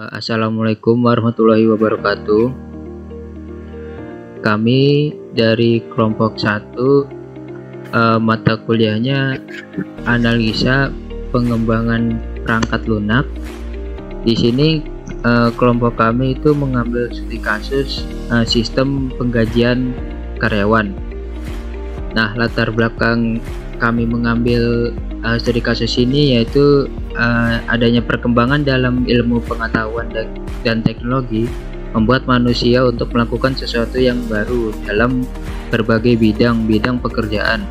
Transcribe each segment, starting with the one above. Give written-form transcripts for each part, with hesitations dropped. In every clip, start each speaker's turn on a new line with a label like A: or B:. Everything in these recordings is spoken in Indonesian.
A: Assalamualaikum warahmatullahi wabarakatuh. Kami dari kelompok 1, mata kuliahnya analisa pengembangan perangkat lunak. Di sini kelompok kami itu mengambil studi kasus sistem penggajian karyawan. Nah, latar belakang kami mengambil studi kasus ini yaitu adanya perkembangan dalam ilmu pengetahuan dan teknologi membuat manusia untuk melakukan sesuatu yang baru dalam berbagai bidang pekerjaan.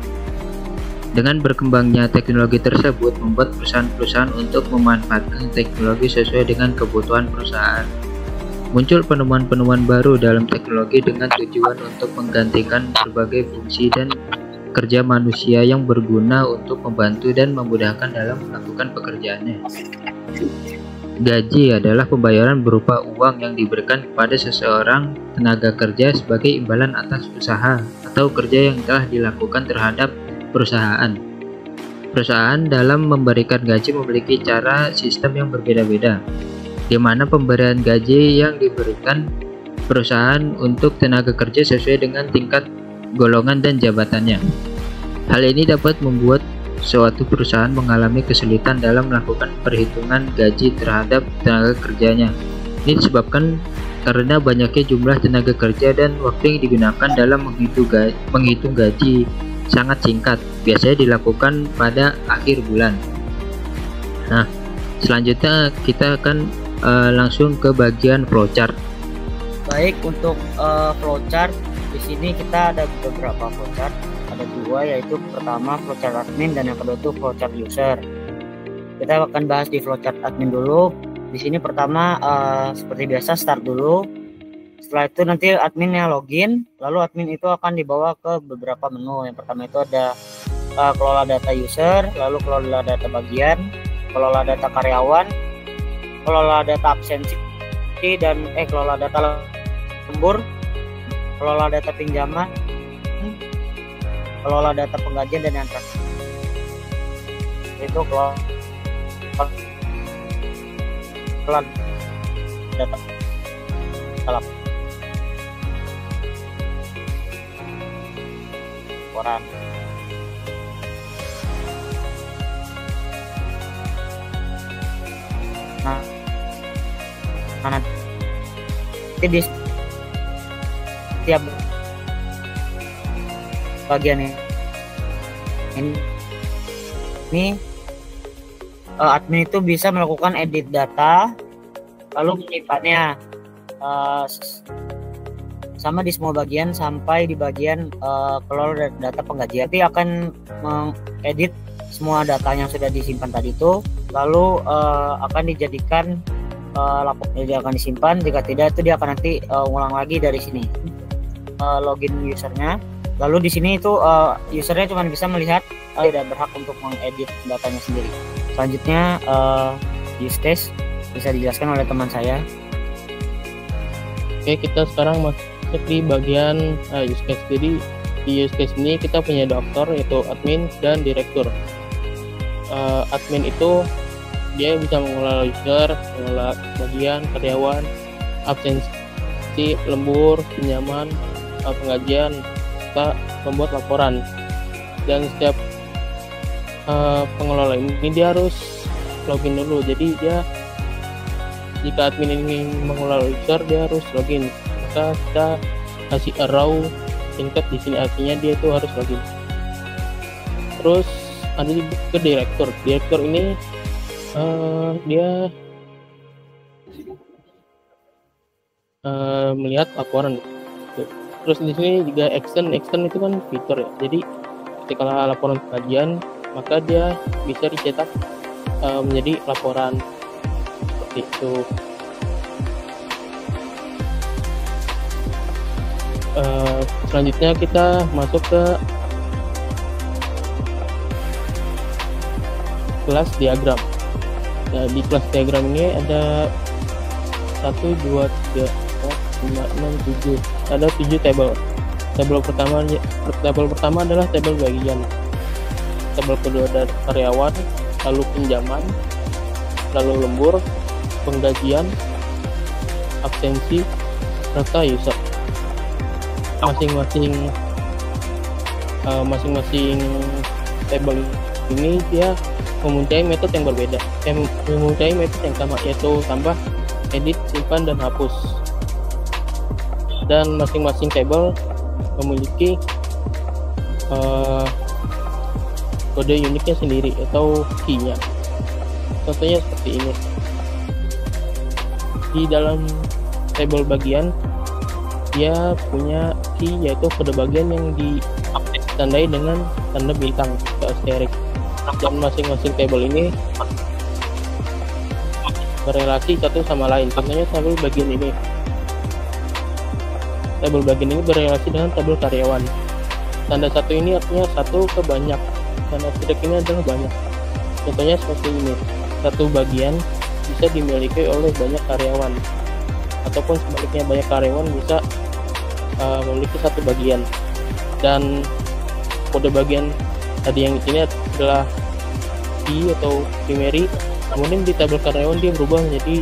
A: Dengan berkembangnya teknologi tersebut membuat perusahaan-perusahaan untuk memanfaatkan teknologi sesuai dengan kebutuhan perusahaan. Muncul penemuan-penemuan baru dalam teknologi dengan tujuan untuk menggantikan berbagai fungsi dan kerja manusia yang berguna untuk membantu dan memudahkan dalam melakukan pekerjaannya. Gaji adalah pembayaran berupa uang yang diberikan kepada seseorang tenaga kerja sebagai imbalan atas usaha atau kerja yang telah dilakukan terhadap perusahaan. Perusahaan dalam memberikan gaji memiliki cara sistem yang berbeda-beda, di mana pemberian gaji yang diberikan perusahaan untuk tenaga kerja sesuai dengan tingkat golongan dan jabatannya. Hal ini dapat membuat suatu perusahaan mengalami kesulitan dalam melakukan perhitungan gaji terhadap tenaga kerjanya. Ini disebabkan karena banyaknya jumlah tenaga kerja dan waktu yang digunakan dalam menghitung gaji sangat singkat, biasanya dilakukan pada akhir bulan. Nah, selanjutnya kita akan langsung ke bagian flowchart.
B: Baik, untuk flowchart di sini kita ada beberapa flowchart, ada dua, yaitu pertama flowchart admin dan yang kedua itu flowchart user. Kita akan bahas di flowchart admin dulu. Di sini pertama seperti biasa start dulu. Setelah itu nanti adminnya login, lalu admin itu akan dibawa ke beberapa menu. Yang pertama itu ada kelola data user, lalu kelola data bagian, kelola data karyawan, kelola data absensi dan kelola data lembur, kelola data pinjaman, kelola data penggajian dan yang terakhir itu kelola data laporan. Nah, nanti di setiap bagian ini admin itu bisa melakukan edit data lalu menyimpannya sama di semua bagian sampai di bagian kelola data penggajian. Nanti akan mengedit semua data yang sudah disimpan tadi itu, lalu akan dijadikan dia akan disimpan. Jika tidak, itu dia akan nanti ulang lagi dari sini login usernya. Lalu di sini itu usernya cuma bisa melihat, tidak berhak untuk mengedit datanya sendiri. Selanjutnya use case bisa dijelaskan oleh teman saya.
C: Oke, kita sekarang masuk di bagian use case. Jadi di use case ini kita punya dua aktor, yaitu admin dan direktur. Admin itu dia bisa mengelola user, mengelola bagian, karyawan, absensi, lembur, pinjaman, penggajian, serta membuat laporan. Dan setiap pengelola ini dia harus login dulu. Jadi dia, jika admin ini mengelola user, dia harus login. Maka kita kasih arrow tingkat di sini, artinya dia itu harus login. Terus ada juga ke direktur. Direktur ini dia melihat laporan. Terus di sini juga extend itu kan fitur ya. Jadi ketika laporan kajian, maka dia bisa dicetak menjadi laporan seperti itu. Selanjutnya kita masuk ke kelas diagram. Nah, di kelas diagram ini ada 1, 2, 3, 4, 5, 6, 7. Ada 7 tabel. Tabel pertama adalah tabel bagian. Tabel kedua ada karyawan, lalu pinjaman, lalu lembur, penggajian, absensi, serta user. Masing-masing table ini dia mempunyai metode yang berbeda, mempunyai metode yang sama, yaitu tambah, edit, simpan, dan hapus. Dan masing-masing table memiliki kode uniknya sendiri atau key-nya. Contohnya seperti ini. Di dalam table bagian dia punya key, yaitu kode bagian yang ditandai dengan tanda bintang atau asterisk. Dan masing-masing table ini berelasi satu sama lain. Contohnya tabel bagian ini. Tabel bagian ini berelasi dengan tabel karyawan. Tanda satu ini artinya satu ke banyak. Tanda asterisk ini adalah banyak. Contohnya seperti ini. Satu bagian bisa dimiliki oleh banyak karyawan. Ataupun sebaliknya, banyak karyawan bisa memiliki satu bagian. Dan kode bagian tadi yang di sini adalah key atau primary, kemudian di tabel karyawan dia berubah menjadi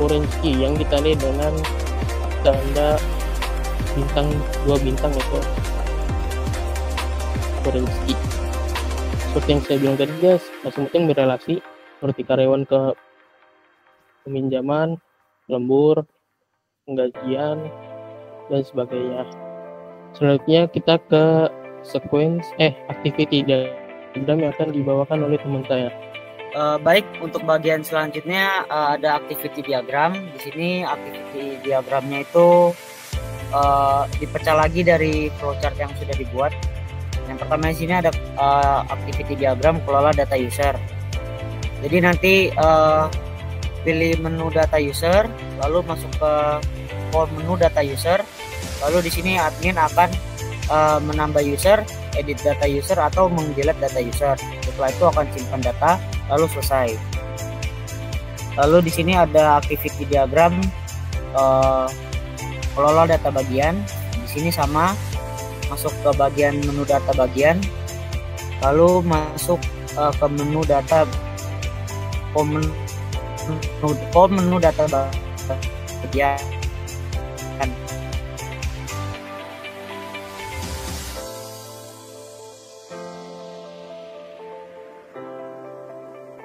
C: orange key yang ditandai dengan tanda bintang, 2 bintang, itu orange key. Seperti yang saya bilang tadi guys, masing-masing berelasi seperti karyawan ke peminjaman, lembur, penggajian, dan sebagainya. Selanjutnya kita ke sequence activity diagram yang akan dibawakan oleh teman saya.
B: Baik, untuk bagian selanjutnya ada activity diagram. Di sini activity diagramnya itu dipecah lagi dari flowchart yang sudah dibuat. Yang pertama di sini ada activity diagram kelola data user. Jadi nanti pilih menu data user, lalu masuk ke form menu data user. Lalu di sini admin akan menambah user, edit data user, atau meng-delete data user. Setelah itu akan simpan data, lalu selesai. Lalu di sini ada activity diagram kelola data bagian. Di sini sama, masuk ke bagian menu data bagian, lalu masuk ke menu data menu data bagian.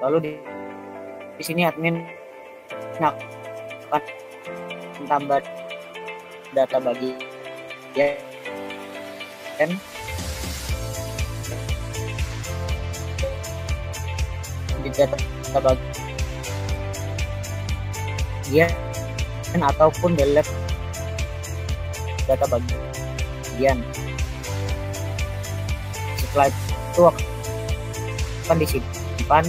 B: Lalu di sini admin akan tambah data bagian di data bagian ataupun delete data bagian. Setelah itu akan disimpan.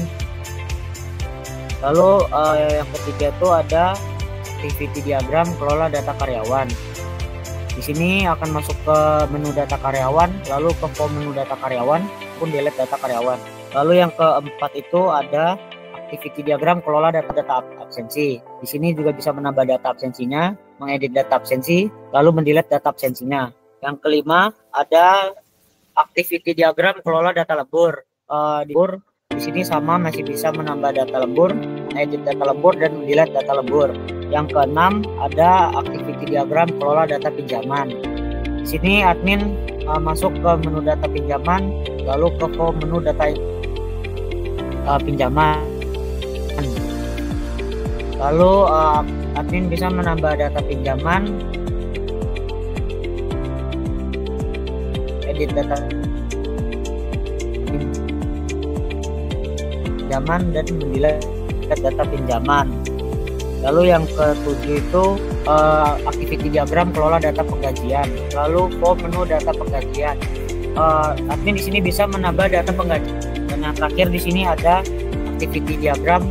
B: Lalu yang ketiga itu ada activity diagram kelola data karyawan. Di sini akan masuk ke menu data karyawan, lalu ke form menu data karyawan, pun delete data karyawan. Lalu yang keempat itu ada activity diagram kelola data absensi. Di sini juga bisa menambah data absensinya, mengedit data absensi, lalu mendelete data absensinya. Yang kelima ada activity diagram kelola data lembur. Di sini sama, masih bisa menambah data lembur, mengedit data lembur, dan mendelete data lembur. Yang keenam ada activity diagram kelola data pinjaman. Di sini admin masuk ke menu data pinjaman, lalu ke form menu data pinjaman. Lalu admin bisa menambah data pinjaman, edit data pinjaman, dan mendelete data pinjaman. Lalu yang ketujuh itu activity diagram kelola data penggajian. Lalu form menu data penggajian. Admin di sini bisa menambah data penggajian. Dan yang terakhir di sini ada activity diagram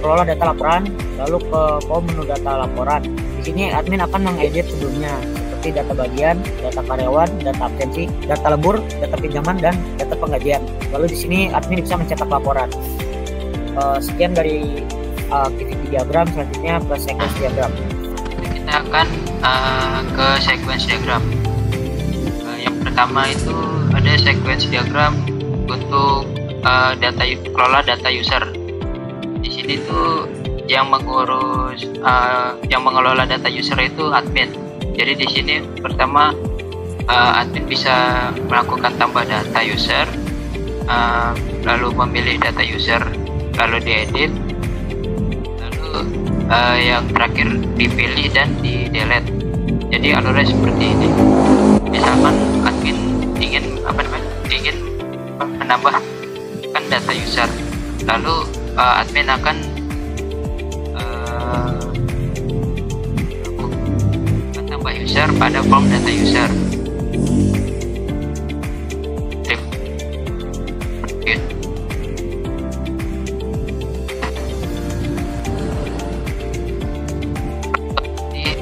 B: kelola data laporan. Lalu ke form menu data laporan. Di sini admin akan mengedit sebelumnya seperti data bagian, data karyawan, data absensi, data lembur, data pinjaman, dan data penggajian. Lalu di sini admin bisa mencetak laporan. Sekian dari activity diagram. Selanjutnya ke sequence diagram.
A: Kita akan ke sequence diagram. Yang pertama itu ada sequence diagram untuk kelola data user. Di sini tuh yang mengurus yang mengelola data user itu admin. Jadi di sini pertama admin bisa melakukan tambah data user, lalu memilih data user, lalu diedit, lalu yang terakhir dipilih dan di delete. Jadi alurnya seperti ini. Misalkan admin ingin menambahkan data user, lalu admin akan tambah user pada form data user.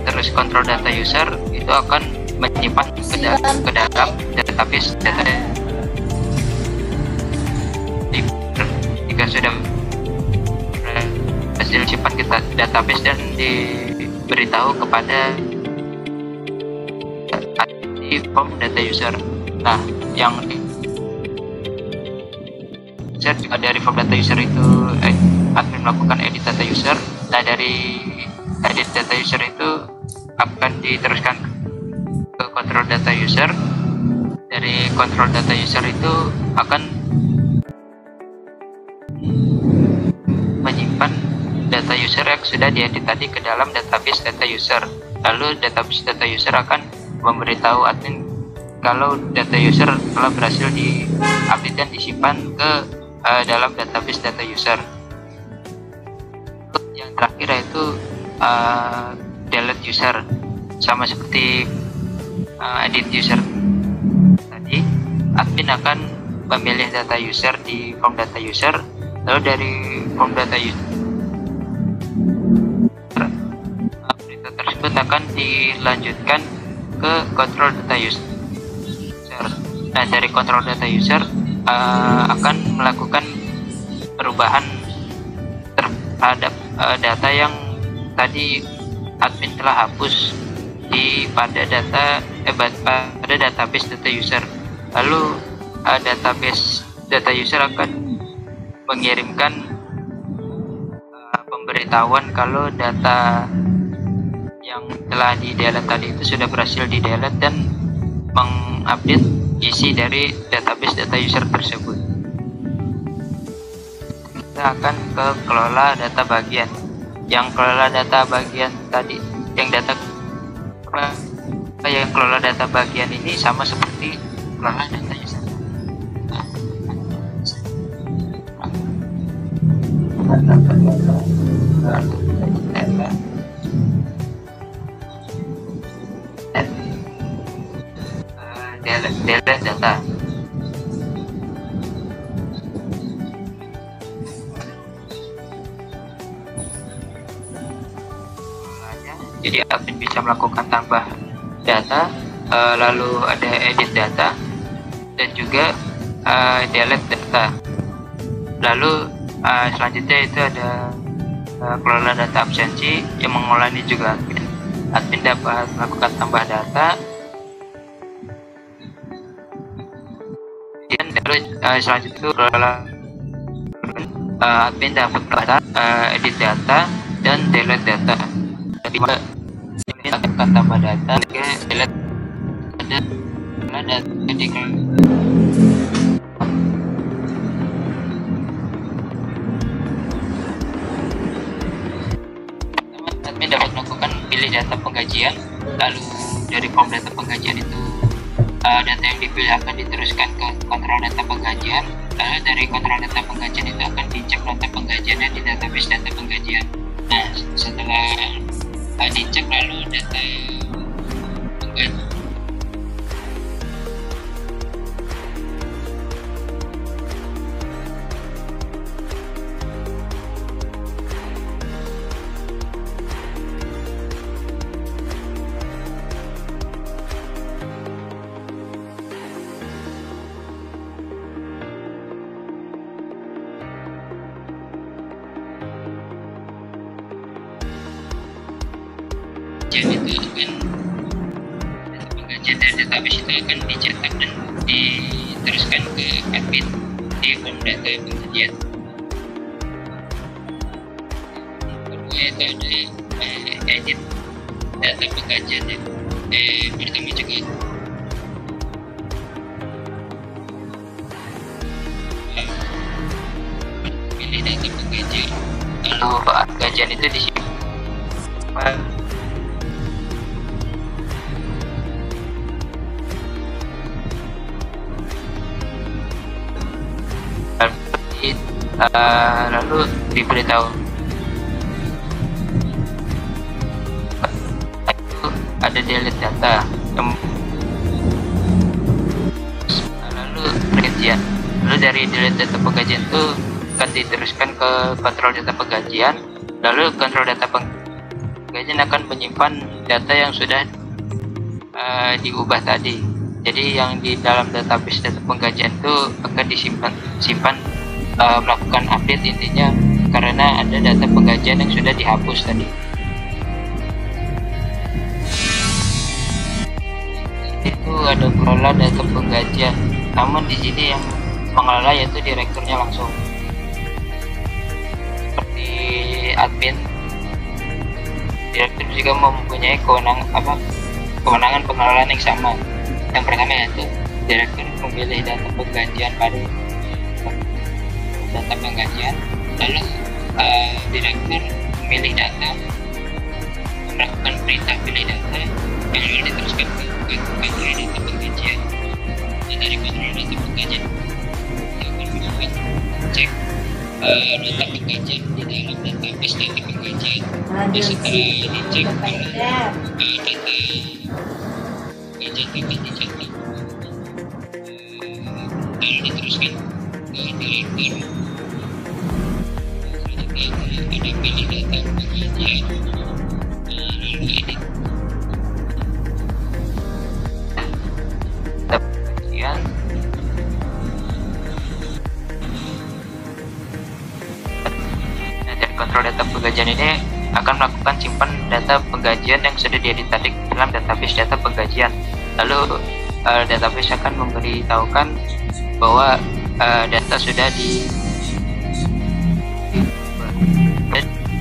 A: Terus kontrol data user itu akan menyimpan ke dalam database data. Jika sudah berhasil simpan ke database dan diberitahu kepada di form data user. Nah, yang juga dari form data user itu admin melakukan edit data user. Nah, dari edit data user itu akan diteruskan ke kontrol data user. Dari kontrol data user itu akan menyimpan data user yang sudah diedit tadi ke dalam database data user. Lalu database data user akan memberitahu admin kalau data user telah berhasil diupdate dan disimpan ke dalam database data user. Yang terakhir yaitu delete user, sama seperti edit user tadi. Admin akan memilih data user di form data user, lalu dari form data user berita tersebut akan dilanjutkan ke kontrol data user. Nah, dari kontrol data user akan melakukan perubahan terhadap data yang tadi admin telah hapus pada database data user. Lalu database data user akan mengirimkan pemberitahuan kalau data yang telah di delete tadi itu sudah berhasil di delete dan mengupdate isi dari database data user tersebut. Kita akan ke kelola data bagian. Yang kelola data bagian tadi, yang kelola data bagian ini sama seperti kelola data user. Delete data. Jadi admin bisa melakukan tambah data, lalu ada edit data, dan juga delete data. Lalu selanjutnya itu ada kelola data absensi yang mengolah ini juga admin. Admin dapat melakukan tambah data, dan lalu selanjutnya itu kelola admin dapat edit data dan delete data. Jadi ini akan tambah data, delete data, jadi admin dapat melakukan pilih data penggajian. Lalu dari form data penggajian itu data yang dipilih akan diteruskan ke kontrol data penggajian. Lalu dari kontrol data penggajian itu akan dicek data penggajiannya di database data penggajian. Nah, setelah dicek lalu data penggajian itu penggajian dari database itu akan dicetak dan diteruskan ke admin di form data penggajian. itu ada edit data penggajian ya. Pertama juga pilih data penggajian, lalu gajian itu disimpan lalu diberitahu itu ada delete data, lalu perincian. Lalu dari delete data penggajian itu akan diteruskan ke kontrol data penggajian, lalu kontrol data penggajian akan menyimpan data yang sudah diubah tadi. Jadi yang di dalam database data penggajian itu akan disimpan melakukan update intinya, karena ada data penggajian yang sudah dihapus tadi. Itu ada pengelola data penggajian, namun di sini yang mengelola yaitu direkturnya langsung. Seperti admin, direktur juga mempunyai kewenangan pengelolaan yang sama. Yang pertama yaitu direktur memilih data penggajian pada data penggajian, lalu direktur memilih data, melakukan perintah pilih data, lalu diteruskan ke kontrol data penggajian. Dan dari kontrol data penggajian kita akan melakukan cek data penggajian di dalam database data penggajian. Dan setelah dicek data penggajian akan dicatat, lalu diteruskan ke direktur. Ada pilih data penggajian, lalu edit data penggajian, dan dari kontrol data penggajian ini akan melakukan simpan data penggajian yang sudah ditarik dalam database data penggajian. Lalu database akan memberitahukan bahwa data sudah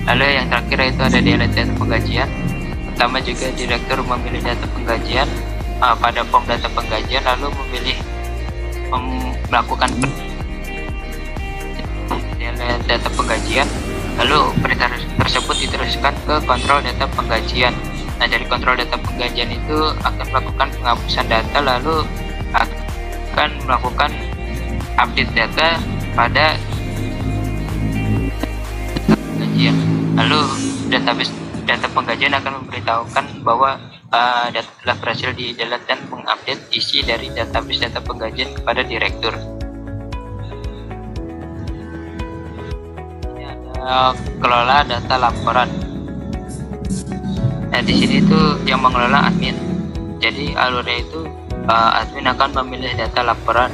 A: lalu yang terakhir itu ada delete data penggajian. Pertama juga direktur memilih data penggajian pada form data penggajian, lalu melakukan delete data penggajian, lalu perintah tersebut diteruskan ke kontrol data penggajian. Nah, dari kontrol data penggajian itu akan melakukan penghapusan data, lalu akan melakukan update data pada penggajian. Lalu database data penggajian akan memberitahukan bahwa data telah berhasil di-delete dan mengupdate isi dari database data penggajian kepada direktur. Ini ada kelola data laporan. Nah, di sini tuh yang mengelola admin. Jadi alurnya itu admin akan memilih data laporan,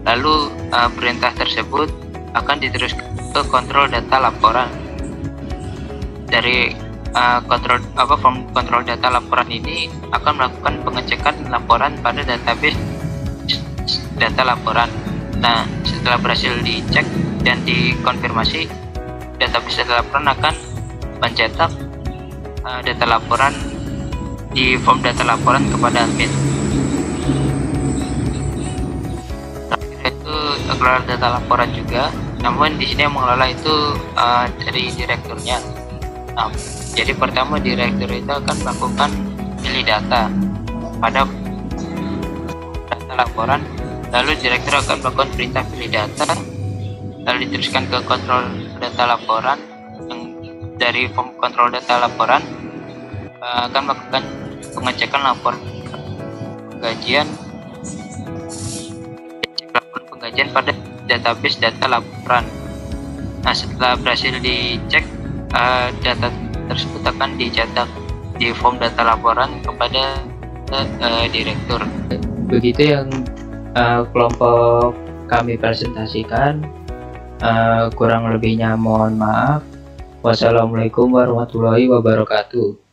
A: lalu perintah tersebut akan diteruskan ke kontrol data laporan. Dari form kontrol data laporan ini akan melakukan pengecekan laporan pada database data laporan. Nah, setelah berhasil dicek dan dikonfirmasi, database data laporan akan mencetak data laporan di form data laporan kepada admin. Itu kelola data laporan juga, namun di sini yang mengelola itu dari direkturnya. Nah, jadi pertama direktur itu akan melakukan pilih data pada data laporan, lalu direktur akan melakukan perintah pilih data, lalu diteruskan ke kontrol data laporan. Yang dari form kontrol data laporan akan melakukan pengecekan laporan penggajian pada database data laporan. Nah, setelah berhasil dicek, data tersebut akan dicetak di form data laporan kepada direktur. Begitu yang kelompok kami presentasikan. Kurang lebihnya mohon maaf. Wassalamualaikum warahmatullahi wabarakatuh.